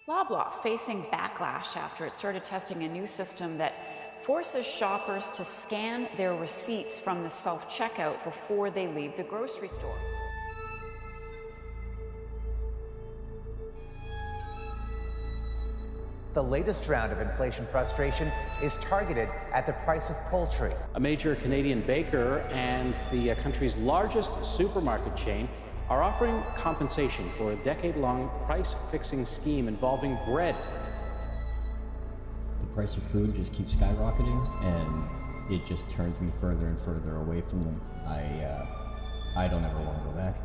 Loblaw facing backlash after it started testing a new system that forces shoppers to scan their receipts from the self-checkout before they leave the grocery store. The latest round of inflation frustration is targeted at the price of poultry. A major Canadian baker and the country's largest supermarket chain are offering compensation for a decade-long price-fixing scheme involving bread. The price of food just keeps skyrocketing, and it just turns me further and further away from them. I don't ever want to go back.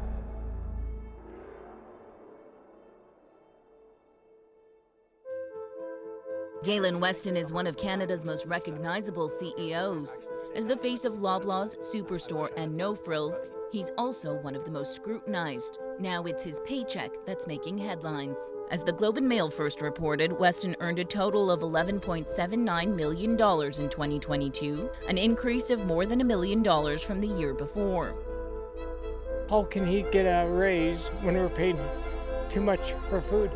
Galen Weston is one of Canada's most recognizable CEOs. As the face of Loblaws, Superstore, and No Frills, he's also one of the most scrutinized. Now it's his paycheck that's making headlines. As the Globe and Mail first reported, Weston earned a total of $11.79 million in 2022, an increase of more than $1 million from the year before. How can he get a raise when we're paid too much for food?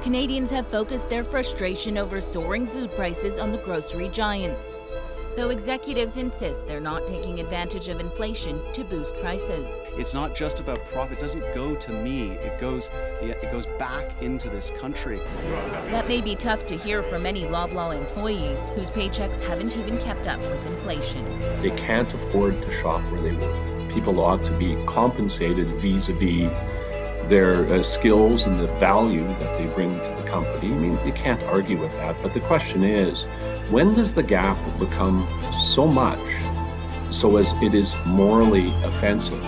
Canadians have focused their frustration over soaring food prices on the grocery giants, though executives insist they're not taking advantage of inflation to boost prices. It's not just about profit. It doesn't go to me. It goes back into this country. That may be tough to hear from many Loblaw employees whose paychecks haven't even kept up with inflation. They can't afford to shop where they work. People ought to be compensated vis-a-vis their skills and the value that they bring to the company. I mean, you can't argue with that. But the question is, when does the gap become so much so as it is morally offensive?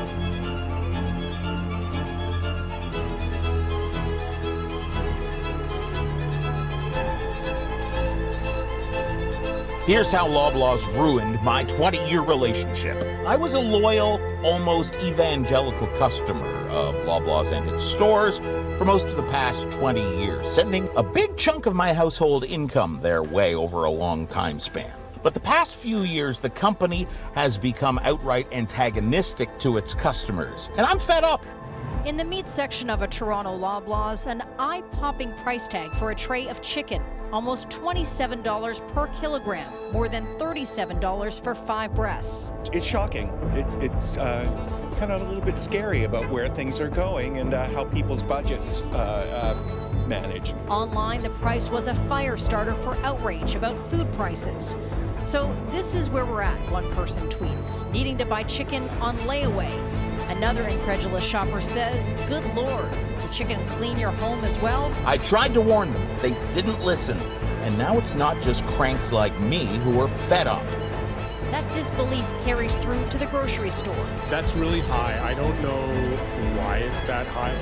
Here's how Loblaws ruined my 20-year relationship. I was a loyal, almost evangelical customer of Loblaws and its stores for most of the past 20 years, sending a big chunk of my household income their way over a long time span. But the past few years, the company has become outright antagonistic to its customers, and I'm fed up. In the meat section of a Toronto Loblaws, an eye-popping price tag for a tray of chicken. Almost $27 per kilogram, more than $37 for 5 breasts. It's shocking. It's kind of a little bit scary about where things are going and how people's budgets manage. Online, the price was a fire starter for outrage about food prices. So this is where we're at, one person tweets, needing to buy chicken on layaway. Another incredulous shopper says, good Lord, the chicken clean your home as well? I tried to warn them. They didn't listen. And now it's not just cranks like me who are fed up. That disbelief carries through to the grocery store. That's really high. I don't know why it's that high.